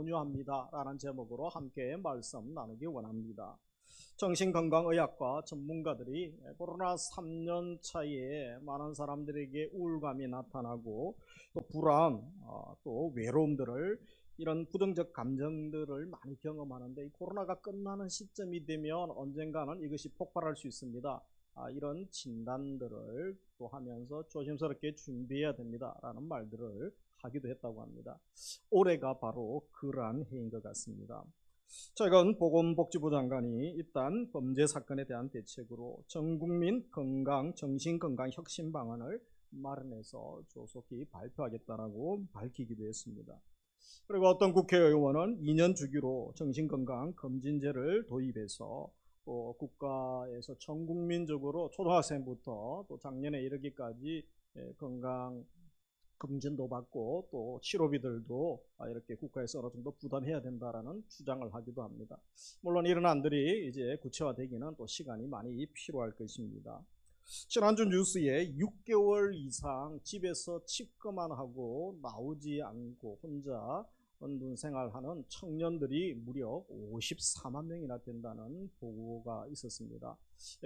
온유합니다 라는 제목으로 함께 말씀 나누기 원합니다. 정신건강의학과 전문가들이 코로나 3년 차에 많은 사람들에게 우울감이 나타나고 또 불안, 또 외로움들을 이런 부정적 감정들을 많이 경험하는데, 이 코로나가 끝나는 시점이 되면 언젠가는 이것이 폭발할 수 있습니다. 이런 진단들을 또 하면서 조심스럽게 준비해야 됩니다 라는 말들을 하기도 했다고 합니다. 올해가 바로 그러한 해인 것 같습니다. 최근 보건복지부 장관이 일단 범죄 사건에 대한 대책으로 전국민 건강, 정신건강 혁신 방안을 마련해서 조속히 발표하겠다라고 밝히기도 했습니다. 그리고 어떤 국회의원은 2년 주기로 정신건강 검진제를 도입해서 또 국가에서 전 국민적으로 초등학생부터 또 작년에 이르기까지 건강 검진도 받고 또 치료비들도 이렇게 국가에서 어느 정도 부담해야 된다라는 주장을 하기도 합니다. 물론 이런 안들이 이제 구체화되기는 또 시간이 많이 필요할 것입니다. 지난주 뉴스에 6개월 이상 집에서 칩거만 하고 나오지 않고 혼자 은둔 생활하는 청년들이 무려 54만 명이나 된다는 보고가 있었습니다.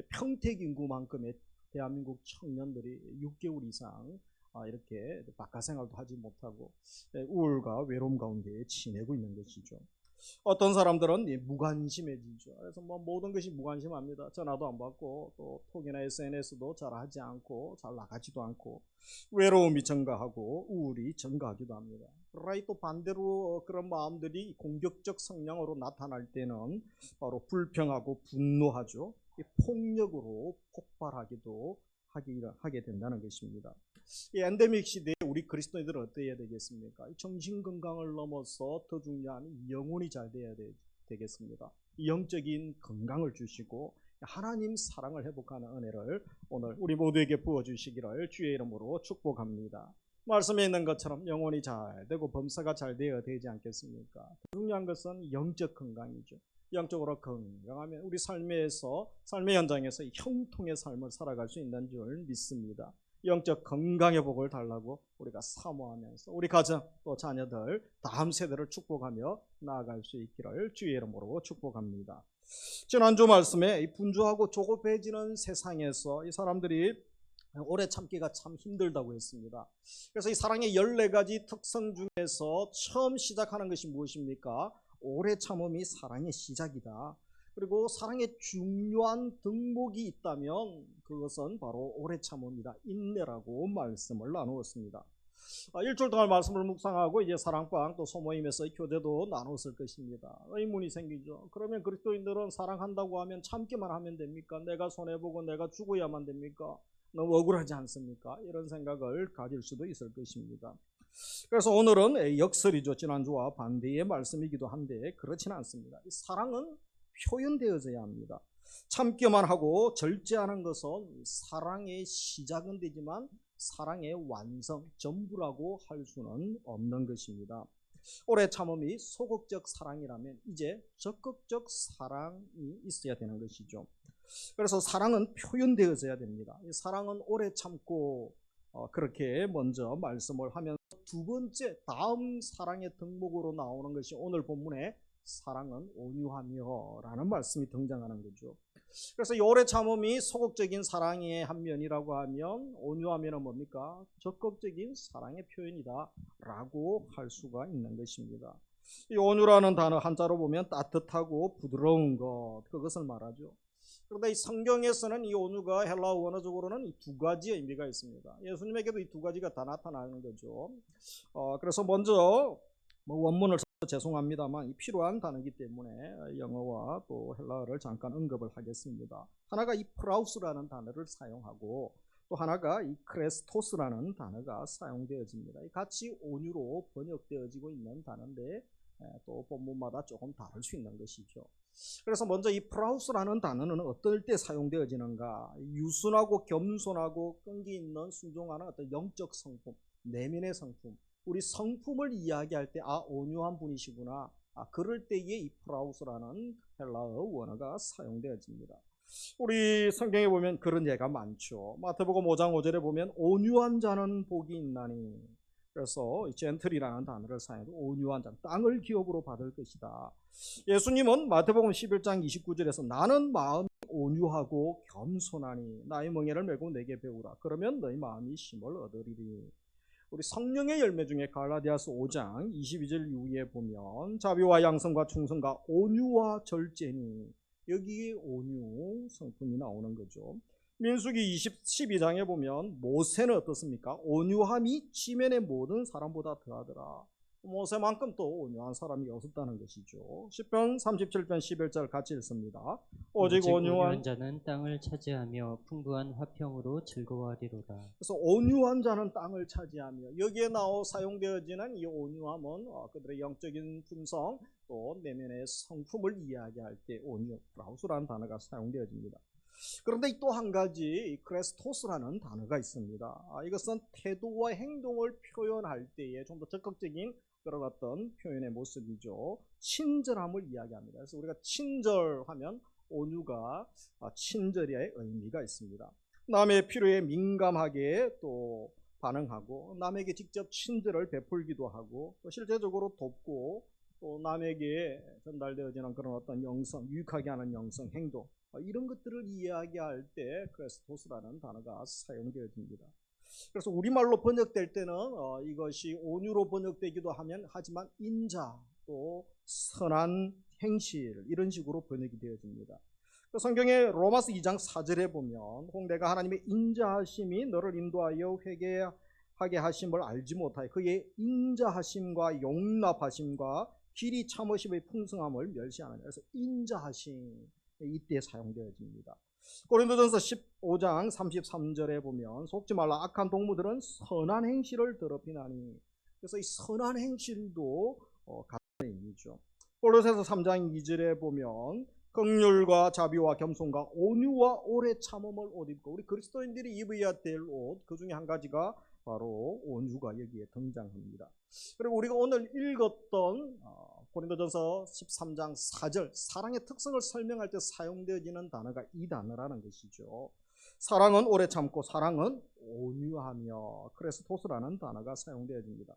평택 인구만큼의 대한민국 청년들이 6개월 이상 이렇게 바깥 생활도 하지 못하고 우울과 외로움 가운데 지내고 있는 것이죠. 어떤 사람들은 무관심해지죠. 그래서 모든 것이 무관심합니다. 전화도 안 받고 또 톡이나 SNS도 잘 하지 않고 잘 나가지도 않고 외로움이 증가하고 우울이 증가하기도 합니다. 그러나 또 반대로 그런 마음들이 공격적 성향으로 나타날 때는 바로 불평하고 분노하죠. 폭력으로 폭발하기도 하게 된다는 것입니다. 이 엔데믹 시대에 우리 그리스도인들은 어떠해야 되겠습니까? 정신건강을 넘어서 더 중요한 영혼이 잘 돼야 되겠습니다. 영적인 건강을 주시고 하나님 사랑을 회복하는 은혜를 오늘 우리 모두에게 부어주시기를 주의 이름으로 축복합니다. 말씀에 있는 것처럼 영혼이 잘 되고 범사가 잘 되어야 되지 않겠습니까? 중요한 것은 영적 건강이죠. 영적으로 건강하면 우리 삶의 현장에서 형통의 삶을 살아갈 수 있는 줄 믿습니다. 영적 건강의 복을 달라고 우리가 사모하면서 우리 가정 또 자녀들 다음 세대를 축복하며 나아갈 수 있기를 주의 이름으로 축복합니다. 지난주 말씀에 분주하고 조급해지는 세상에서 이 사람들이 오래 참기가 참 힘들다고 했습니다. 그래서 이 사랑의 14가지 특성 중에서 처음 시작하는 것이 무엇입니까? 오래 참음이 사랑의 시작이다. 그리고 사랑의 중요한 덕목이 있다면 그것은 바로 오래 참음이다. 인내라고 말씀을 나누었습니다. 일주일 동안 말씀을 묵상하고 이제 사랑방 또 소모임에서 교제도 나눴을 것입니다. 의문이 생기죠. 그러면 그리스도인들은 사랑한다고 하면 참기만 하면 됩니까? 내가 손해보고 내가 죽어야만 됩니까? 너무 억울하지 않습니까? 이런 생각을 가질 수도 있을 것입니다. 그래서 오늘은 역설이죠. 지난주와 반대의 말씀이기도 한데 그렇지는 않습니다. 사랑은 표현되어져야 합니다. 참기만 하고 절제하는 것은 사랑의 시작은 되지만 사랑의 완성, 전부라고 할 수는 없는 것입니다. 오래 참음이 소극적 사랑이라면 이제 적극적 사랑이 있어야 되는 것이죠. 그래서 사랑은 표현되어져야 됩니다. 사랑은 오래 참고 그렇게 먼저 말씀을 하면서 두 번째 다음 사랑의 덕목으로 나오는 것이 오늘 본문에 사랑은 온유하며 라는 말씀이 등장하는 거죠. 그래서 이 오래 참음이 소극적인 사랑의 한 면이라고 하면 온유하면은 뭡니까? 적극적인 사랑의 표현이다 라고 할 수가 있는 것입니다. 이 온유라는 단어 한자로 보면 따뜻하고 부드러운 것, 그것을 말하죠. 그런데 이 성경에서는 이 온유가 헬라어 원어적으로는 이 두 가지의 의미가 있습니다. 예수님에게도 이 두 가지가 다 나타나는 거죠. 그래서 먼저 원문을 죄송합니다만 필요한 단어이기 때문에 영어와 또 헬라어를 잠깐 언급을 하겠습니다. 하나가 이 프라우스라는 단어를 사용하고 또 하나가 이 크레스토스라는 단어가 사용되어집니다. 같이 온유로 번역되어지고 있는 단어인데 또 본문마다 조금 다를 수 있는 것이죠. 그래서 먼저 이 프라우스라는 단어는 어떨 때 사용되어지는가? 유순하고 겸손하고 끈기 있는 순종하는 어떤 영적 성품, 내면의 성품, 우리 성품을 이야기할 때 온유한 분이시구나. 그럴 때에 이 프라우스라는 헬라어 원어가 사용되어집니다. 우리 성경에 보면 그런 예가 많죠. 마태복음 5장 5절에 보면 온유한 자는 복이 있나니 그래서 젠틀이라는 단어를 사용해서 온유한 자, 땅을 기업으로 받을 것이다. 예수님은 마태복음 11장 29절에서 나는 마음이 온유하고 겸손하니 나의 멍에를 메고 내게 배우라. 그러면 너희 마음이 쉼을 얻으리니. 우리 성령의 열매 중에 갈라디아서 5장 22절 이후에 보면 자비와 양성과 충성과 온유와 절제니, 여기에 온유 성품이 나오는 거죠. 민수기 12장에 보면 모세는 어떻습니까? 온유함이 지면의 모든 사람보다 더하더라. 모세만큼 또 온유한 사람이 없었다는 것이죠. 시편 37편 11절 같이 읽습니다. 오직 온유한 자는 땅을 차지하며 풍부한 화평으로 즐거워하리로다. 그래서 온유한 자는 땅을 차지하며, 여기에 사용되어지는 이 온유함은 그들의 영적인 품성 또 내면의 성품을 이야기할 때 온유, 브라우스라는 단어가 사용되어집니다. 그런데 또 한 가지 크레스토스라는 단어가 있습니다. 이것은 태도와 행동을 표현할 때에 좀 더 적극적인 그런 어떤 표현의 모습이죠. 친절함을 이야기합니다. 그래서 우리가 친절하면 온유가 친절의 의미가 있습니다. 남의 필요에 민감하게 또 반응하고, 남에게 직접 친절을 베풀기도 하고, 또 실제적으로 돕고, 또 남에게 전달되어지는 그런 어떤 영성, 유익하게 하는 영성, 행동, 이런 것들을 이야기할 때 크레스토스라는 단어가 사용되어집니다. 그래서 우리말로 번역될 때는 이것이 온유로 번역되기도 하지만 인자, 또 선한 행실, 이런 식으로 번역이 되어집니다. 성경의 로마서 2장 4절에 보면 혹 내가 하나님의 인자하심이 너를 인도하여 회개하게 하심을 알지 못하여 그의 인자하심과 용납하심과 길이 참으심의 풍성함을 멸시하느냐. 그래서 인자하심, 이때 사용되어집니다. 고린도전서 15장 33절에 보면 속지 말라 악한 동무들은 선한 행실을 더럽히나니. 그래서 이 선한 행실도 같은 의미죠. 골로새서 3장 2절에 보면 긍휼과 자비와 겸손과 온유와 오래 참음을 옷 입고, 우리 그리스도인들이 입어야 될 옷, 그 중에 한 가지가 바로 온유가 여기에 등장합니다. 그리고 우리가 오늘 읽었던 고린도전서 13장 4절, 사랑의 특성을 설명할 때 사용되어지는 단어가 이 단어라는 것이죠. 사랑은 오래 참고 사랑은 온유하며, 크레스토스라는 단어가 사용되어집니다.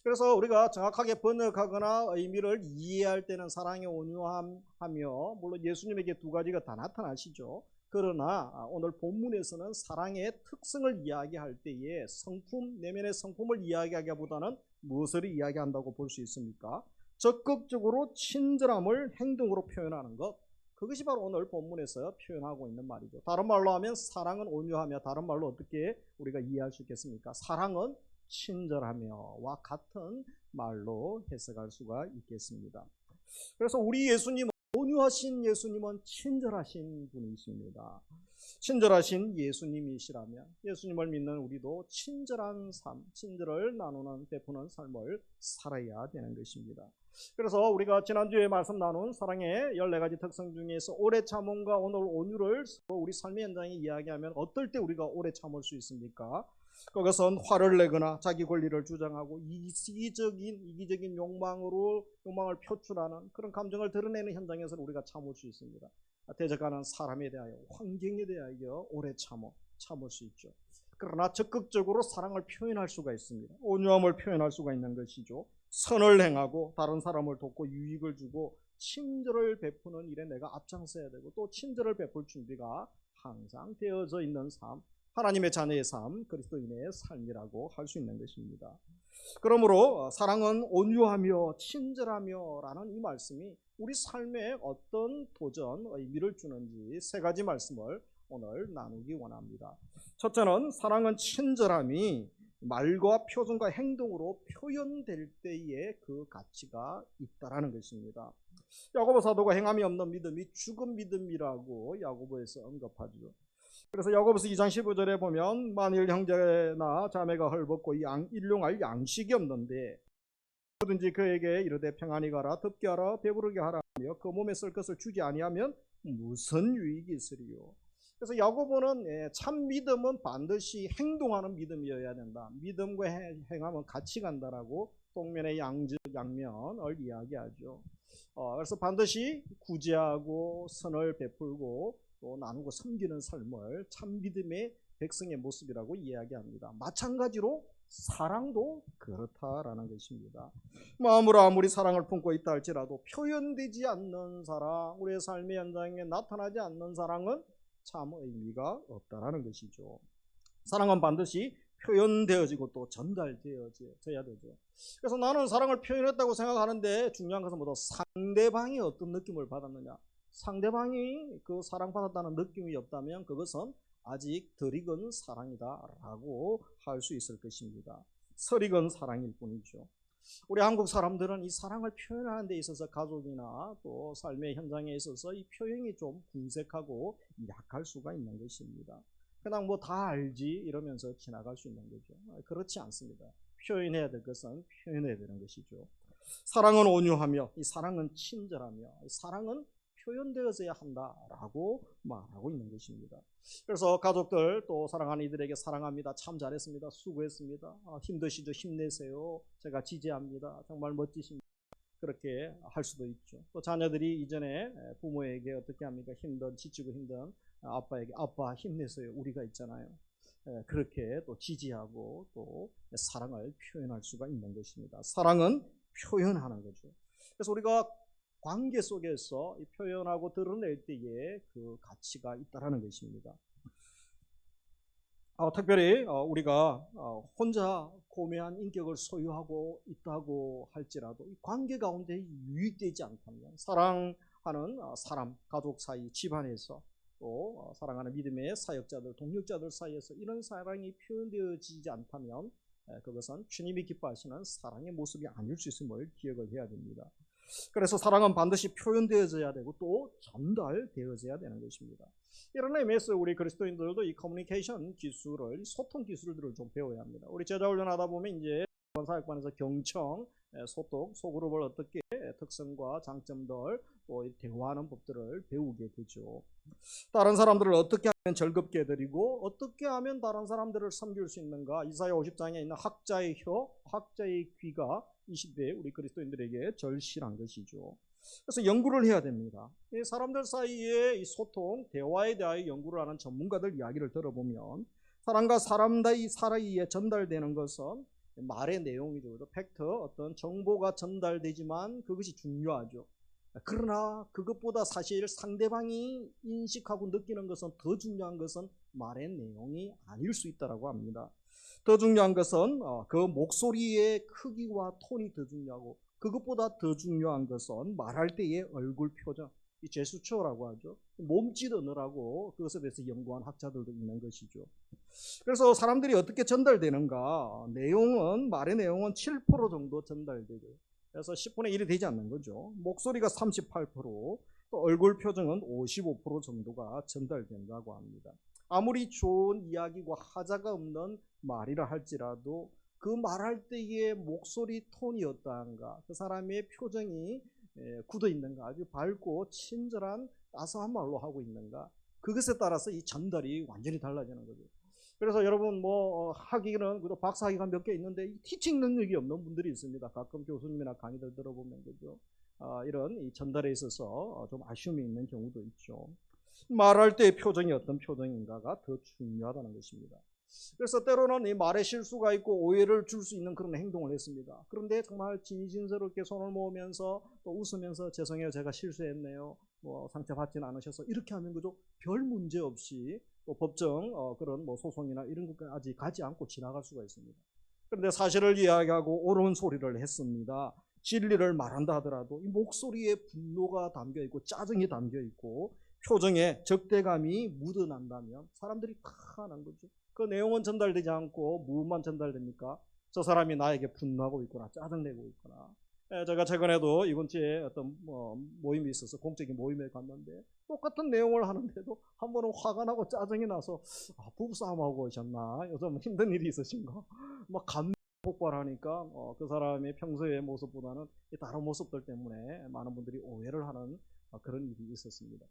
그래서 우리가 정확하게 번역하거나 의미를 이해할 때는 사랑의 온유함하며, 물론 예수님에게 두 가지가 다 나타나시죠. 그러나 오늘 본문에서는 사랑의 특성을 이야기할 때에 성품, 내면의 성품을 이야기하기보다는 무엇을 이야기한다고 볼 수 있습니까? 적극적으로 친절함을 행동으로 표현하는 것, 그것이 바로 오늘 본문에서 표현하고 있는 말이죠. 다른 말로 하면 사랑은 온유하며, 다른 말로 어떻게 우리가 이해할 수 있겠습니까? 사랑은 친절하며와 같은 말로 해석할 수가 있겠습니다. 그래서 우리 예수님은, 온유하신 예수님은 친절하신 분이십니다. 친절하신 예수님이시라면 예수님을 믿는 우리도 친절한 삶, 친절을 나누는, 베푸는 삶을 살아야 되는 것입니다. 그래서 우리가 지난주에 말씀 나눈 사랑의 14가지 특성 중에서 오래 참음과 오늘 온유를 우리 삶의 현장에 이야기하면 어떨 때 우리가 오래 참을 수 있습니까? 그것은 화를 내거나 자기 권리를 주장하고 이기적인 욕망을 표출하는 그런 감정을 드러내는 현장에서 우리가 참을 수 있습니다. 대적하는 사람에 대하여, 환경에 대하여 오래 참을 수 있죠. 그러나 적극적으로 사랑을 표현할 수가 있습니다. 온유함을 표현할 수가 있는 것이죠. 선을 행하고 다른 사람을 돕고 유익을 주고 친절을 베푸는 일에 내가 앞장서야 되고, 또 친절을 베풀 준비가 항상 되어져 있는 삶, 하나님의 자녀의 삶, 그리스도인의 삶이라고 할 수 있는 것입니다. 그러므로 사랑은 온유하며 친절하며 라는 이 말씀이 우리 삶에 어떤 도전, 의미를 주는지 세 가지 말씀을 오늘 나누기 원합니다. 첫째는 사랑은 친절함이 말과 표정과 행동으로 표현될 때에 그 가치가 있다라는 것입니다. 야고보 사도가 행함이 없는 믿음이 죽은 믿음이라고 야고보에서 언급하죠. 그래서 야고보서 2장 15절에 보면 만일 형제나 자매가 헐벗고 일용할 양식이 없는데 누구든지 그에게 이르되 평안히 가라, 덥게 하라, 배부르게 하라 하며 그 몸에 쓸 것을 주지 아니하면 무슨 유익이 있으리요. 그래서 야고보는 참 믿음은 반드시 행동하는 믿음이어야 된다. 믿음과 행함은 같이 간다라고 동면의 양면을 이야기하죠. 그래서 반드시 구제하고 선을 베풀고 또 나누고 섬기는 삶을 참 믿음의 백성의 모습이라고 이야기합니다. 마찬가지로 사랑도 그렇다라는 것입니다. 마음으로 아무리 사랑을 품고 있다 할지라도 표현되지 않는 사랑, 우리의 삶의 현장에 나타나지 않는 사랑은 참 의미가 없다라는 것이죠. 사랑은 반드시 표현되어지고 또 전달되어져야 되죠. 그래서 나는 사랑을 표현했다고 생각하는데 중요한 것은 뭐다? 상대방이 어떤 느낌을 받았느냐. 상대방이 그 사랑받았다는 느낌이 없다면 그것은 아직 덜 익은 사랑이다라고 할 수 있을 것입니다. 설 익은 사랑일 뿐이죠. 우리 한국 사람들은 이 사랑을 표현하는 데 있어서 가족이나 또 삶의 현장에 있어서 이 표현이 좀 궁색하고 약할 수가 있는 것입니다. 그냥 뭐 다 알지 이러면서 지나갈 수 있는 거죠. 그렇지 않습니다. 표현해야 될 것은 표현해야 되는 것이죠. 사랑은 온유하며 이 사랑은 친절하며 이 사랑은 표현되어져야 한다라고 말하고 있는 것입니다. 그래서 가족들 또 사랑하는 이들에게 사랑합니다. 참 잘했습니다. 수고했습니다. 힘드시죠? 힘내세요. 제가 지지합니다. 정말 멋지십니다. 그렇게 할 수도 있죠. 또 자녀들이 이전에 부모에게 어떻게 합니까? 지치고 힘든 아빠에게 아빠 힘내세요. 우리가 있잖아요. 그렇게 또 지지하고 또 사랑을 표현할 수가 있는 것입니다. 사랑은 표현하는 거죠. 그래서 우리가 관계 속에서 표현하고 드러낼 때에 그 가치가 있다라는 것입니다. 특별히 우리가 혼자 고매한 인격을 소유하고 있다고 할지라도 이 관계 가운데 유익되지 않다면 사랑하는 사람, 가족 사이, 집안에서 또 사랑하는 믿음의 사역자들, 동역자들 사이에서 이런 사랑이 표현되어지지 않다면 그것은 주님이 기뻐하시는 사랑의 모습이 아닐 수 있음을 기억을 해야 됩니다. 그래서 사랑은 반드시 표현되어져야 되고 또 전달되어져야 되는 것입니다. 이런 의미에서 우리 그리스도인들도 이 커뮤니케이션 기술을, 소통 기술들을 좀 배워야 합니다. 우리 제자훈련 하다 보면 이제 사역반에서 경청, 소통, 소그룹을 어떻게 특성과 장점들, 또 대화하는 법들을 배우게 되죠. 다른 사람들을 어떻게 하면 즐겁게 해드리고 어떻게 하면 다른 사람들을 섬길 수 있는가. 이사야 50장에 있는 학자의 혀, 학자의 귀가 이 시대에 우리 그리스도인들에게 절실한 것이죠. 그래서 연구를 해야 됩니다. 이 사람들 사이의 이 소통, 대화에 대하여 연구를 하는 전문가들 이야기를 들어보면 사람과 사람 사이에 전달되는 것은 말의 내용이죠. 팩트, 어떤 정보가 전달되지만 그것이 중요하죠. 그러나 그것보다 사실 상대방이 인식하고 느끼는 것은 더 중요한 것은 말의 내용이 아닐 수 있다고 합니다. 더 중요한 것은 그 목소리의 크기와 톤이 더 중요하고 그것보다 더 중요한 것은 말할 때의 얼굴 표정, 이 제스처라고 하죠. 몸짓 언어라고 그것에 대해서 연구한 학자들도 있는 것이죠. 그래서 사람들이 어떻게 전달되는가? 말의 내용은 7% 정도 전달되죠. 그래서 10분의 1이 되지 않는 거죠. 목소리가 38%, 또 얼굴 표정은 55% 정도가 전달된다고 합니다. 아무리 좋은 이야기와 하자가 없는 말이라 할지라도 그 말할 때의 목소리 톤이 어떠한가, 그 사람의 표정이 굳어 있는가, 아주 밝고 친절한 따스한 말로 하고 있는가, 그것에 따라서 이 전달이 완전히 달라지는 거죠. 그래서 여러분 학위는 박사학위가 몇 개 있는데 이 티칭 능력이 없는 분들이 있습니다. 가끔 교수님이나 강의들 들어보면 그죠. 이런 이 전달에 있어서 좀 아쉬움이 있는 경우도 있죠. 말할 때의 표정이 어떤 표정인가가 더 중요하다는 것입니다. 그래서 때로는 이 말에 실수가 있고 오해를 줄 수 있는 그런 행동을 했습니다. 그런데 정말 진심스럽게 손을 모으면서 또 웃으면서 죄송해요, 제가 실수했네요, 상처받지는 않으셔서 이렇게 하면 그죠, 별 문제 없이 또 법정 그런 소송이나 이런 것까지 가지 않고 지나갈 수가 있습니다. 그런데 사실을 이야기하고 옳은 소리를 했습니다. 진리를 말한다 하더라도 이 목소리에 분노가 담겨 있고 짜증이 담겨 있고 표정에 적대감이 묻어난다면 사람들이 화나는 거죠. 그 내용은 전달되지 않고 무엇만 전달됩니까? 저 사람이 나에게 분노하고 있구나, 짜증내고 있구나. 제가 최근에도 이번 주에 어떤 모임이 있어서 공적인 모임에 갔는데 똑같은 내용을 하는데도 한 번은 화가 나고 짜증이 나서 부부싸움하고 오셨나, 요즘 힘든 일이 있으신가, 막 감정 폭발하니까 그 사람의 평소의 모습보다는 다른 모습들 때문에 많은 분들이 오해를 하는 그런 일이 있었습니다.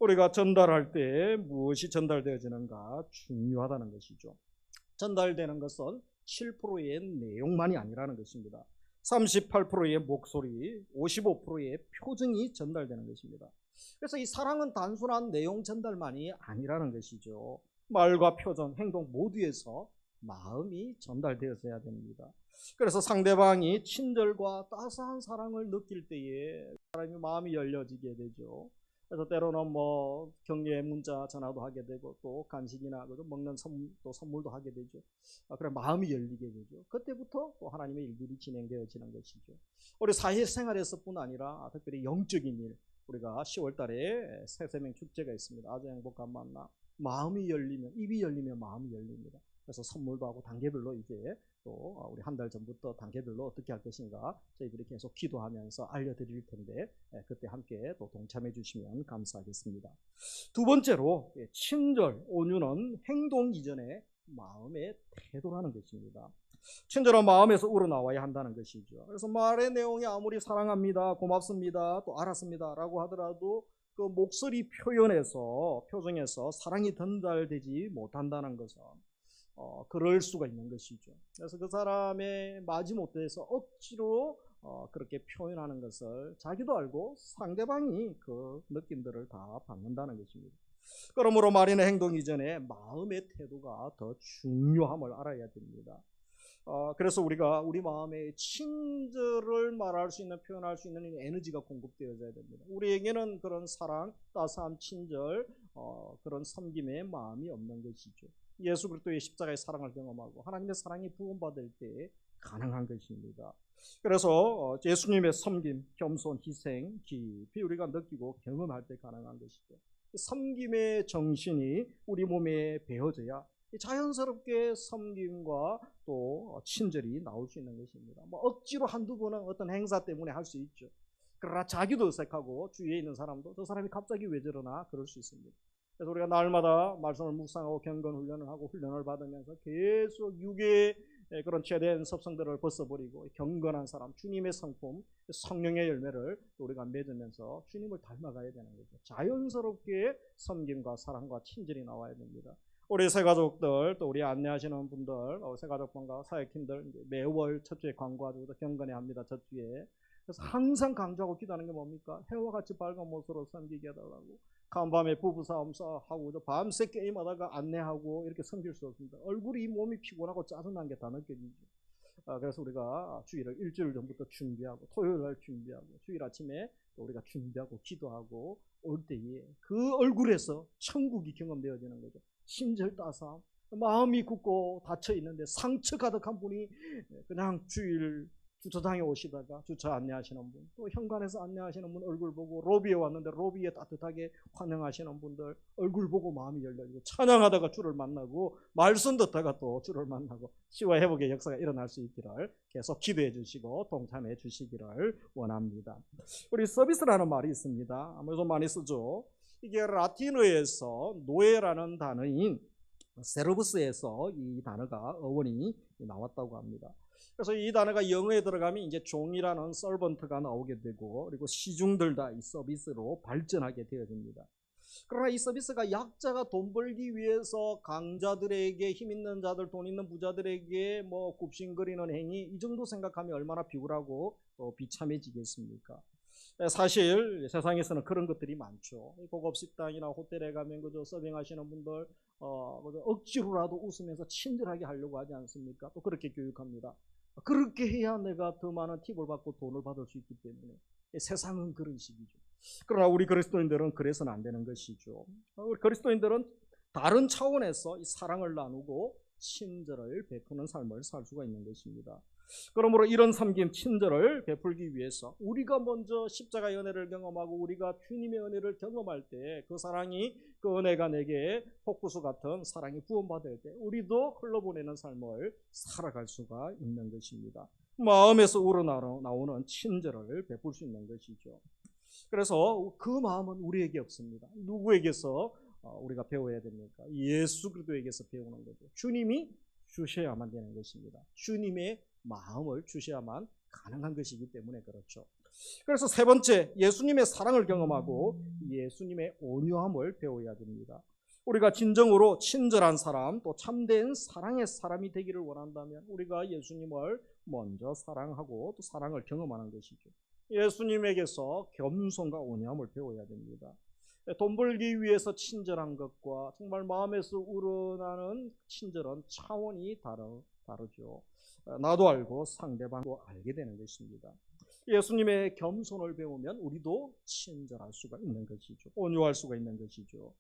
우리가 전달할 때 무엇이 전달되어지는가 중요하다는 것이죠. 전달되는 것은 7%의 내용만이 아니라는 것입니다. 38%의 목소리, 55%의 표정이 전달되는 것입니다. 그래서 이 사랑은 단순한 내용 전달만이 아니라는 것이죠. 말과 표정, 행동 모두에서 마음이 전달되어져야 됩니다. 그래서 상대방이 친절과 따스한 사랑을 느낄 때에 사람이 마음이 열려지게 되죠. 그래서 때로는 뭐 격려의 문자 전화도 하게 되고 또 간식이나 먹는 또 선물도 하게 되죠. 그래 마음이 열리게 되죠. 그때부터 또 하나님의 일들이 진행되어지는 것이죠. 우리 사회생활에서뿐 아니라 특별히 영적인 일, 우리가 10월 달에 새세명 축제가 있습니다. 아주 행복한 만나. 마음이 열리면, 입이 열리면 마음이 열립니다. 그래서 선물도 하고 단계별로 이제 또 우리 한 달 전부터 단계별로 어떻게 할 것인가 저희들이 계속 기도하면서 알려드릴 텐데 그때 함께 또 동참해 주시면 감사하겠습니다. 두 번째로 친절, 온유는 행동 이전에 마음의 태도라는 것입니다. 친절한 마음에서 우러나와야 한다는 것이죠. 그래서 말의 내용이 아무리 사랑합니다, 고맙습니다, 또 알았습니다 라고 하더라도 그 목소리 표정에서 사랑이 전달되지 못한다는 것은 그럴 수가 있는 것이죠. 그래서 그 사람의 마지못해서 억지로 그렇게 표현하는 것을 자기도 알고 상대방이 그 느낌들을 다 받는다는 것입니다. 그러므로 말이나 행동 이전에 마음의 태도가 더 중요함을 알아야 됩니다. 그래서 우리가 우리 마음에 친절을 말할 수 있는, 표현할 수 있는 에너지가 공급되어져야 됩니다. 우리에게는 그런 사랑, 따스함, 친절, 그런 섬김의 마음이 없는 것이죠. 예수 그리스도의 십자가의 사랑을 경험하고 하나님의 사랑이 부음받을 때 가능한 것입니다. 그래서 예수님의 섬김, 겸손, 희생, 깊이 우리가 느끼고 경험할 때 가능한 것이죠. 섬김의 정신이 우리 몸에 배어져야 자연스럽게 섬김과 또 친절이 나올 수 있는 것입니다. 뭐 억지로 한두 번은 어떤 행사 때문에 할 수 있죠. 그러나 자기도 어색하고 주위에 있는 사람도 저 사람이 갑자기 왜 저러나 그럴 수 있습니다. 그래서 우리가 날마다 말씀을 묵상하고 경건 훈련을 하고 훈련을 받으면서 계속 육의 그런 죄된 습성들을 벗어버리고 경건한 사람, 주님의 성품, 성령의 열매를 우리가 맺으면서 주님을 닮아가야 되는 거죠. 자연스럽게 섬김과 사랑과 친절이 나와야 됩니다. 우리 새가족들, 또 우리 안내하시는 분들, 새가족분과 사역팀들 매월 첫 주에 광고하고 경건해야 합니다. 첫 주에. 그래서 항상 강조하고 기도하는 게 뭡니까? 해와 같이 밝은 모습으로 섬기게 해달라고. 간밤에 부부싸움 하고 밤새 게임하다가 안내하고 이렇게 섬길 수 없습니다. 얼굴이 몸이 피곤하고 짜증난 게 다 느껴지죠. 그래서 우리가 주일을 일주일 전부터 준비하고 토요일 날 준비하고 주일 아침에 또 우리가 준비하고 기도하고 올 때에 그 얼굴에서 천국이 경험되어지는 거죠. 친절 따스함, 마음이 굳고 닫혀 있는데 상처 가득한 분이 그냥 주일 주차장에 오시다가 주차 안내하시는 분, 또 현관에서 안내하시는 분 얼굴 보고 로비에 왔는데 로비에 따뜻하게 환영하시는 분들 얼굴 보고 마음이 열려지고 찬양하다가 주를 만나고 말씀 듣다가 또 주를 만나고 치유와 회복의 역사가 일어날 수 있기를 계속 기도해 주시고 동참해 주시기를 원합니다. 우리 서비스라는 말이 있습니다. 아무래도 많이 쓰죠. 이게 라틴어에서 노예라는 단어인 세르브스에서 이 단어가 어원이 나왔다고 합니다. 그래서 이 단어가 영어에 들어가면 이제 종이라는 서번트가 나오게 되고 그리고 시중들 다 이 서비스로 발전하게 되어집니다. 그러나 이 서비스가 약자가 돈 벌기 위해서 강자들에게, 힘 있는 자들, 돈 있는 부자들에게 뭐 굽신거리는 행위, 이 정도 생각하면 얼마나 비굴하고 또 비참해지겠습니까? 사실 세상에서는 그런 것들이 많죠. 고급 식당이나 호텔에 가면 그저 서빙하시는 분들 억지로라도 웃으면서 친절하게 하려고 하지 않습니까? 또 그렇게 교육합니다. 그렇게 해야 내가 더 많은 팁을 받고 돈을 받을 수 있기 때문에 세상은 그런 식이죠. 그러나 우리 그리스도인들은 그래서는 안 되는 것이죠. 우리 그리스도인들은 다른 차원에서 이 사랑을 나누고 친절을 베푸는 삶을 살 수가 있는 것입니다. 그러므로 이런 섬김, 친절을 베풀기 위해서 우리가 먼저 십자가의 은혜를 경험하고 우리가 주님의 은혜를 경험할 때 그 사랑이, 그 은혜가 내게 폭포수 같은 사랑이 부음받을 때 우리도 흘러보내는 삶을 살아갈 수가 있는 것입니다. 마음에서 우러나오는 친절을 베풀 수 있는 것이죠. 그래서 그 마음은 우리에게 없습니다. 누구에게서 우리가 배워야 됩니까? 예수 그리스도에게서 배우는 거죠. 주님이 주셔야만 되는 것입니다. 주님의 마음을 주셔야만 가능한 것이기 때문에 그렇죠. 그래서 세 번째, 예수님의 사랑을 경험하고 예수님의 온유함을 배워야 됩니다. 우리가 진정으로 친절한 사람, 또 참된 사랑의 사람이 되기를 원한다면 우리가 예수님을 먼저 사랑하고 또 사랑을 경험하는 것이죠. 예수님에게서 겸손과 온유함을 배워야 됩니다. 돈 벌기 위해서 친절한 것과 정말 마음에서 우러나는 친절한 차원이 다르죠. 나도 알고 상대방도 알게 되는 것입니다. 예수님의 겸손을 배우면 우리도 친절할 수가 있는 것이죠. 온유할 수가 있는 것이죠.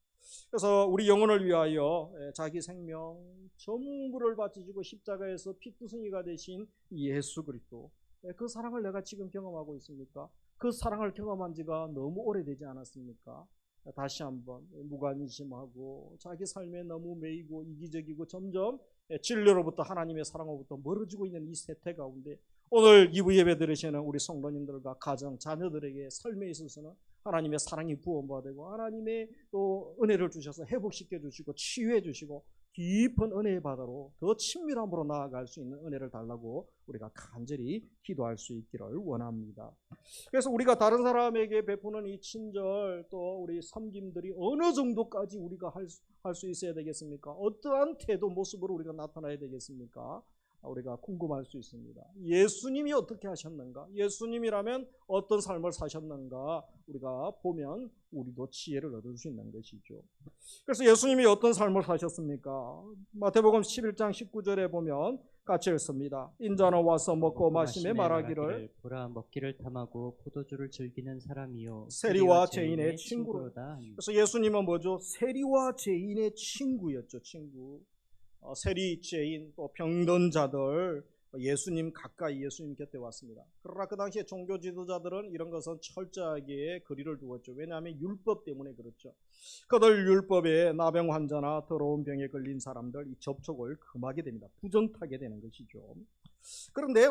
그래서 우리 영혼을 위하여 자기 생명 전부를 바치시고 십자가에서 피투성이가 되신 예수 그리스도, 그 사랑을 내가 지금 경험하고 있습니까? 그 사랑을 경험한 지가 너무 오래되지 않았습니까? 다시 한번 무관심하고 자기 삶에 너무 매이고 이기적이고 점점 진리로부터 하나님의 사랑으로부터 멀어지고 있는 이 세태 가운데 오늘 2부 예배 들으시는 우리 성도님들과 가정, 자녀들에게 삶에 있어서는 하나님의 사랑이 부어받고 하나님의 또 은혜를 주셔서 회복시켜 주시고 치유해 주시고 깊은 은혜의 바다로 더 친밀함으로 나아갈 수 있는 은혜를 달라고 우리가 간절히 기도할 수 있기를 원합니다. 그래서 우리가 다른 사람에게 베푸는 이 친절 또 우리 섬김들이 어느 정도까지 우리가 할 수 있어야 되겠습니까? 어떠한 태도 모습으로 우리가 나타나야 되겠습니까? 우리가 궁금할 수 있습니다. 예수님이 어떻게 하셨는가? 예수님이라면 어떤 삶을 사셨는가? 우리가 보면 우리도 지혜를 얻을 수 있는 것이죠. 그래서 예수님이 어떤 삶을 사셨습니까? 마태복음 11장 19절에 보면 같이 읽습니다. 인자는 와서 먹고 마시며 말하기를 보라, 먹기를 탐하고 포도주를 즐기는 사람이요 세리와 죄인의 친구로다. 그래서 예수님은 뭐죠? 세리와 죄인의 친구였죠. 친구. 세리, 죄인, 또 병든 자들 예수님 가까이 예수님 곁에 왔습니다. 그러나 그 당시에 종교 지도자들은 이런 것은 철저하게 거리를 두었죠. 왜냐하면 율법 때문에 그렇죠. 그들 율법에 나병 환자나 더러운 병에 걸린 사람들 이 접촉을 금하게 됩니다. 부정타게 되는 것이죠. 그런데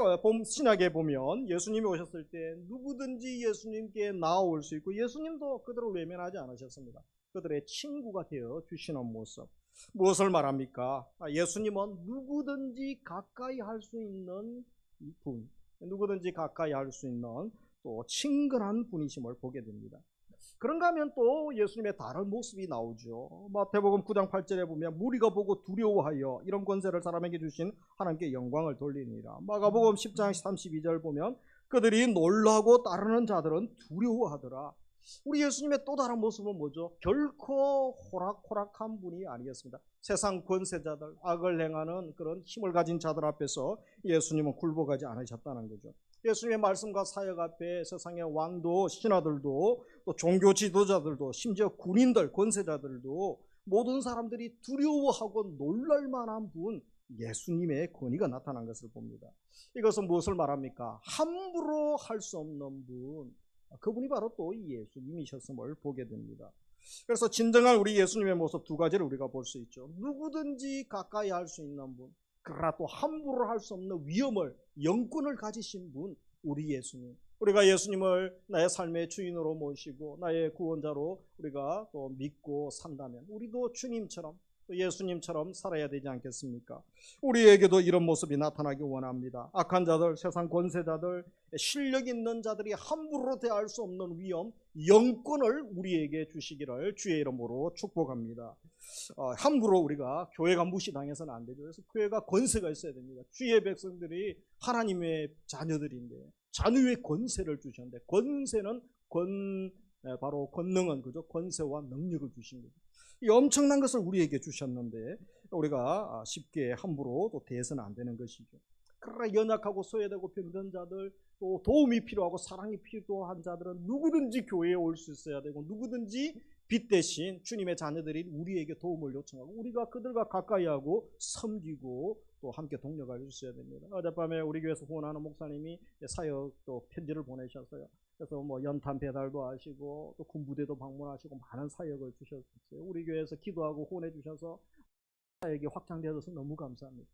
신약에 보면 예수님이 오셨을 때 누구든지 예수님께 나아올 수 있고 예수님도 그들을 외면하지 않으셨습니다. 그들의 친구가 되어 주시는 모습. 무엇을 말합니까? 예수님은 누구든지 가까이 할 수 있는 분, 누구든지 가까이 할 수 있는 또 친근한 분이심을 보게 됩니다. 그런가 하면 또 예수님의 다른 모습이 나오죠. 마태복음 9장 8절에 보면 무리가 보고 두려워하여 이런 권세를 사람에게 주신 하나님께 영광을 돌리니라. 마가복음 10장 32절 보면 그들이 놀라고 따르는 자들은 두려워하더라. 우리 예수님의 또 다른 모습은 뭐죠? 결코 호락호락한 분이 아니었습니다. 세상 권세자들, 악을 행하는 그런 힘을 가진 자들 앞에서 예수님은 굴복하지 않으셨다는 거죠. 예수님의 말씀과 사역 앞에 세상의 왕도, 신하들도, 또 종교 지도자들도, 심지어 군인들, 권세자들도 모든 사람들이 두려워하고 놀랄 만한 분, 예수님의 권위가 나타난 것을 봅니다. 이것은 무엇을 말합니까? 함부로 할 수 없는 분, 그분이 바로 또 예수님이셨음을 보게 됩니다. 그래서 진정한 우리 예수님의 모습 두 가지를 우리가 볼 수 있죠. 누구든지 가까이 할 수 있는 분, 그러나 또 함부로 할 수 없는 위엄을, 영권을 가지신 분, 우리 예수님. 우리가 예수님을 나의 삶의 주인으로 모시고 나의 구원자로 우리가 또 믿고 산다면 우리도 주님처럼 또 예수님처럼 살아야 되지 않겠습니까? 우리에게도 이런 모습이 나타나기 원합니다. 악한 자들, 세상 권세자들, 실력 있는 자들이 함부로 대할 수 없는 위엄, 영권을 우리에게 주시기를 주의 이름으로 축복합니다. 함부로 우리가 교회가 무시당해서는 안 되죠. 그래서 교회가 권세가 있어야 됩니다. 주의 백성들이 하나님의 자녀들인데 자녀의 권세를 주셨는데 권세는 바로 권능은 그죠? 권세와 능력을 주신 거죠. 이 엄청난 것을 우리에게 주셨는데 우리가 쉽게 함부로 또 대해서는 안 되는 것이죠. 그러나 연약하고 소외되고 병든 자들 또 도움이 필요하고 사랑이 필요한 자들은 누구든지 교회에 올 수 있어야 되고 누구든지 빛 대신 주님의 자녀들인 우리에게 도움을 요청하고 우리가 그들과 가까이 하고 섬기고 또 함께 동력할 수 있어야 됩니다. 어젯밤에 우리 교회에서 후원하는 목사님이 사역 또 편지를 보내셨어요. 그래서 뭐 연탄 배달도 하시고 또 군부대도 방문하시고 많은 사역을 주셨어요. 우리 교회에서 기도하고 후원해 주셔서 사역이 확장되어서 너무 감사합니다.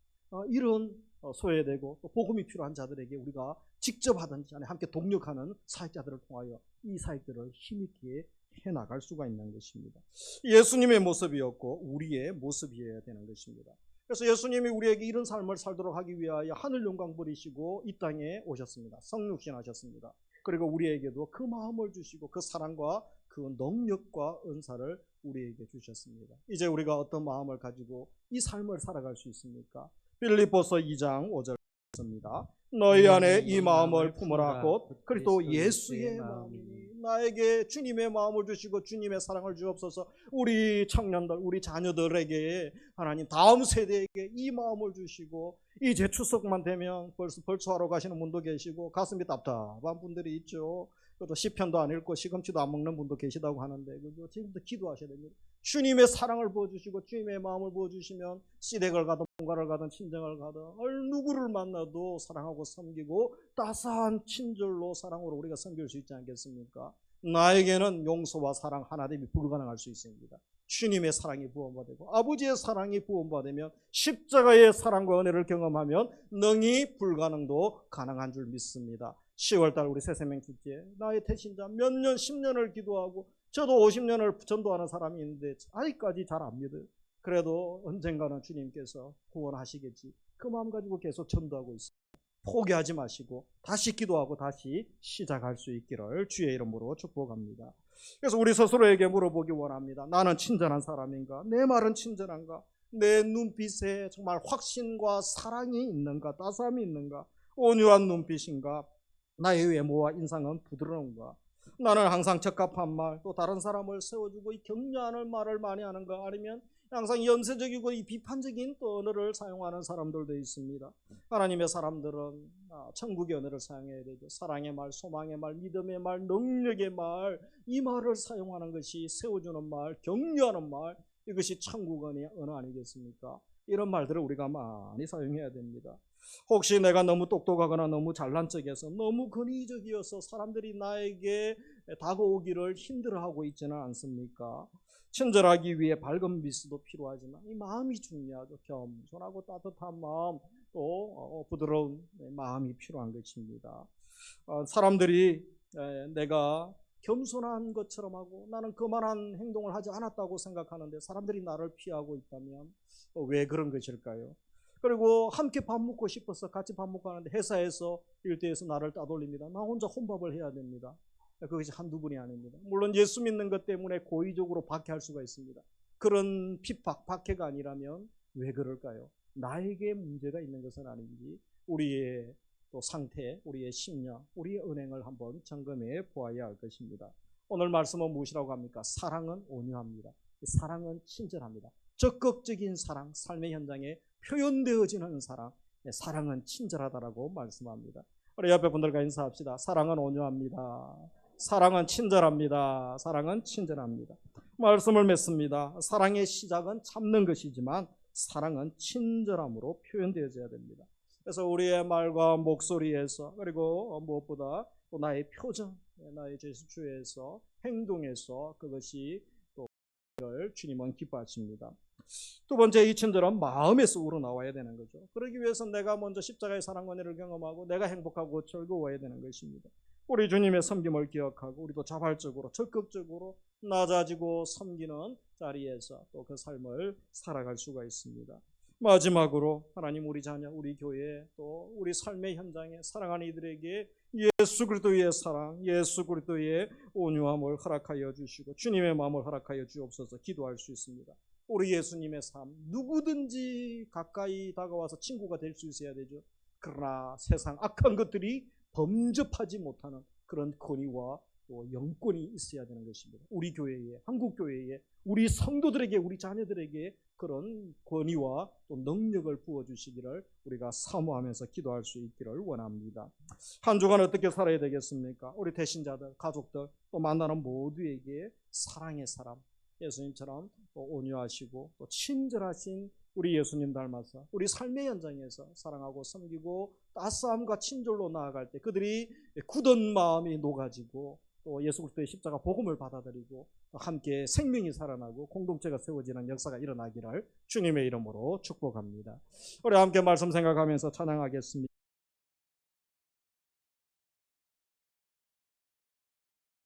이런 소외되고 또 복음이 필요한 자들에게 우리가 직접 하든지 아니 함께 동력하는 사역자들을 통하여 이 사역들을 힘있게 해나갈 수가 있는 것입니다. 예수님의 모습이었고 우리의 모습이어야 되는 것입니다. 그래서 예수님이 우리에게 이런 삶을 살도록 하기 위하여 하늘 영광 버리시고 이 땅에 오셨습니다. 성육신 하셨습니다. 그리고 우리에게도 그 마음을 주시고 그 사랑과 그 능력과 은사를 우리에게 주셨습니다. 이제 우리가 어떤 마음을 가지고 이 삶을 살아갈 수 있습니까? 빌립보서 2장 5절 있습니다. 너희 안에 이 마음을 품으라. 곧 그리스도 예수의 마음이니. 나에게 주님의 마음을 주시고 주님의 사랑을 주옵소서. 우리 청년들, 우리 자녀들에게 하나님 다음 세대에게 이 마음을 주시고, 이제 추석만 되면 벌써 벌초하러 가시는 분도 계시고 가슴이 답답한 분들이 있죠. 또 시편도 안 읽고 시금치도 안 먹는 분도 계시다고 하는데, 그죠? 지금부터 기도하셔야 됩니다. 주님의 사랑을 부어주시고 주님의 마음을 부어주시면 시댁을 가든 본가를 가든 친정을 가든 누구를 만나도 사랑하고 섬기고 따스한 친절로 사랑으로 우리가 섬길 수 있지 않겠습니까? 나에게는 용서와 사랑 하나됨이 불가능할 수 있습니다. 주님의 사랑이 부어받고 아버지의 사랑이 부어받으면 십자가의 사랑과 은혜를 경험하면 능히 불가능도 가능한 줄 믿습니다. 10월달 우리 새세명 축제, 나의 태신자 몇 년, 10년을 기도하고, 저도 50년을 전도하는 사람이 있는데 아직까지 잘 안 믿어요. 그래도 언젠가는 주님께서 구원하시겠지, 그 마음 가지고 계속 전도하고 있어요. 포기하지 마시고 다시 기도하고 다시 시작할 수 있기를 주의 이름으로 축복합니다. 그래서 우리 스스로에게 물어보기 원합니다. 나는 친절한 사람인가? 내 말은 친절한가? 내 눈빛에 정말 확신과 사랑이 있는가? 따스함이 있는가? 온유한 눈빛인가? 나의 외모와 인상은 부드러운가? 나는 항상 적합한 말, 또 다른 사람을 세워주고 이 격려하는 말을 많이 하는가? 아니면 항상 연쇄적이고 이 비판적인 또 언어를 사용하는 사람들도 있습니다. 하나님의 사람들은 천국의 언어를 사용해야 되죠. 사랑의 말, 소망의 말, 믿음의 말, 능력의 말, 이 말을 사용하는 것이 세워주는 말, 격려하는 말, 이것이 천국 언어 아니겠습니까? 이런 말들을 우리가 많이 사용해야 됩니다. 혹시 내가 너무 똑똑하거나 너무 잘난 척해서 너무 권위적이어서 사람들이 나에게 다가오기를 힘들어하고 있지는 않습니까? 친절하기 위해 밝은 미소도 필요하지만 이 마음이 중요하죠. 겸손하고 따뜻한 마음, 또 부드러운 마음이 필요한 것입니다. 사람들이 내가 겸손한 것처럼 하고 나는 그만한 행동을 하지 않았다고 생각하는데 사람들이 나를 피하고 있다면 왜 그런 것일까요? 그리고 함께 밥 먹고 싶어서 같이 밥 먹고 하는데 회사에서 일대에서 나를 따돌립니다. 나 혼자 혼밥을 해야 됩니다. 그것이 한두 분이 아닙니다. 물론 예수 믿는 것 때문에 고의적으로 박해할 수가 있습니다. 그런 핍박, 박해가 아니라면 왜 그럴까요? 나에게 문제가 있는 것은 아닌지 우리의 또 상태, 우리의 심령, 우리의 은행을 한번 점검해 보아야 할 것입니다. 오늘 말씀은 무엇이라고 합니까? 사랑은 온유합니다. 사랑은 친절합니다. 적극적인 사랑, 삶의 현장에 표현되어지는 사랑, 사랑은 친절하다라고 말씀합니다. 우리 옆에 분들과 인사합시다. 사랑은 온유합니다. 사랑은 친절합니다. 사랑은 친절합니다. 말씀을 맺습니다. 사랑의 시작은 참는 것이지만 사랑은 친절함으로 표현되어져야 됩니다. 그래서 우리의 말과 목소리에서, 그리고 무엇보다 또 나의 표정, 나의 제스처에서, 행동에서 그것이 또 주님은 기뻐하십니다. 두 번째, 이 친절은 마음에서 우러나와야 되는 거죠. 그러기 위해서 내가 먼저 십자가의 사랑과 은혜를 경험하고 내가 행복하고 즐거워야 되는 것입니다. 우리 주님의 섬김을 기억하고 우리도 자발적으로 적극적으로 낮아지고 섬기는 자리에서 또 그 삶을 살아갈 수가 있습니다. 마지막으로 하나님, 우리 자녀, 우리 교회, 또 우리 삶의 현장에 사랑하는 이들에게 예수 그리스도의 사랑, 예수 그리스도의 온유함을 허락하여 주시고 주님의 마음을 허락하여 주옵소서. 기도할 수 있습니다. 우리 예수님의 삶, 누구든지 가까이 다가와서 친구가 될 수 있어야 되죠. 그러나 세상 악한 것들이 범접하지 못하는 그런 권위와 또 영권이 있어야 되는 것입니다. 우리 교회에, 한국 교회에, 우리 성도들에게, 우리 자녀들에게 그런 권위와 또 능력을 부어주시기를 우리가 사모하면서 기도할 수 있기를 원합니다. 한 주간 어떻게 살아야 되겠습니까? 우리 대신자들, 가족들, 또 만나는 모두에게 사랑의 사람, 예수님처럼 또 온유하시고 또 친절하신 우리 예수님 닮아서 우리 삶의 현장에서 사랑하고 섬기고 따스함과 친절로 나아갈 때 그들이 굳은 마음이 녹아지고 또 예수 그리스도의 십자가 복음을 받아들이고 함께 생명이 살아나고 공동체가 세워지는 역사가 일어나기를 주님의 이름으로 축복합니다. 우리 함께 말씀 생각하면서 찬양하겠습니다.